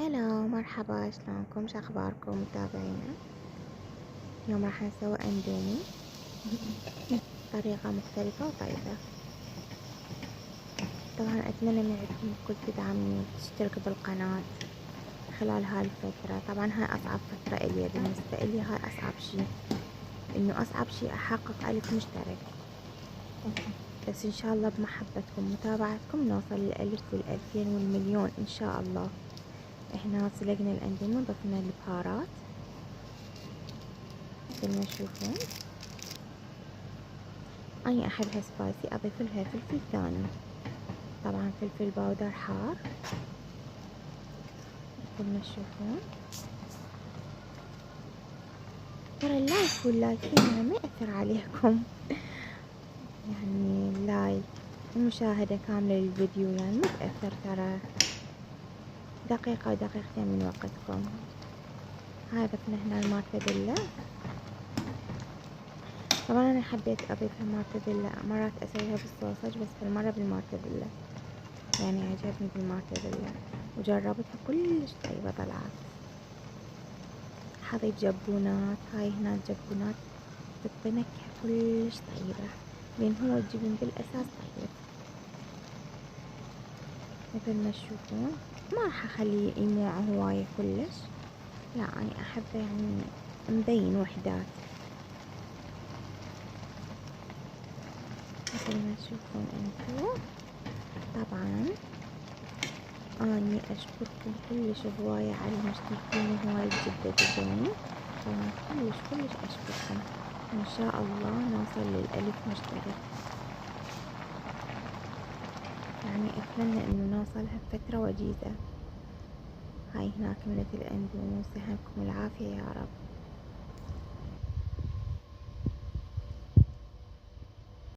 هلا مرحبا، شلونكم؟ شو اخباركم متابعينا؟ اليوم راح نسوي اندومي بطريقة مختلفة وطيبة. طبعا اتمنى من عندكم الكل تدعمني وتشتركوا بالقناة خلال هاي الفترة. طبعا هاي اصعب فترة الي، بالنسبة الي هاي اصعب شي، انه اصعب شي احقق 1000 مشترك. بس ان شاء الله بمحبتكم ومتابعتكم نوصل للألف والألفين والمليون ان شاء الله. احنا سلقنا الاندومي وضفنا البهارات مثل ما تشوفون. أنا أحبها سبايسي، أضيف لها فلفل ثاني، طبعا فلفل باودر حار مثل ما تشوفون. ترى اللايك واللايكين ما يأثر عليكم يعني اللايك المشاهدة كاملة للفيديو يعني ما تأثر، ترى دقيقة ودقيقتين من وقتكم. هاي ضفنا هنا المارتديلا. طبعا أنا حبيت أضيفها مارتديلا، مرات أسويها بالصوصج بس هالمرة بالمارتديلا، يعني عجبني بالمارتديلا وجربتها كلش طيبة طلعت. حضيف جبونات، هاي هنا الجبونات تعطي نكهة كلش طيبة، لأن هو الجبن بالأساس طيب مثل ما تشوفون. ما راح أخليه يموع هواية كلش، لا أنا أحبه يعني مبين وحدات مثل ما تشوفون انتو. طبعا اني اشكركم كلش هواية على المشتركين هواية جدا تدعموني، طبعا كلش كلش اشكركم. ان شاء الله نوصل للألف مشترك، يعني اتمنى انه نوصلها بفترة وجيزة. هاي هنا كملت الاندومي وسهمكم العافية يا رب.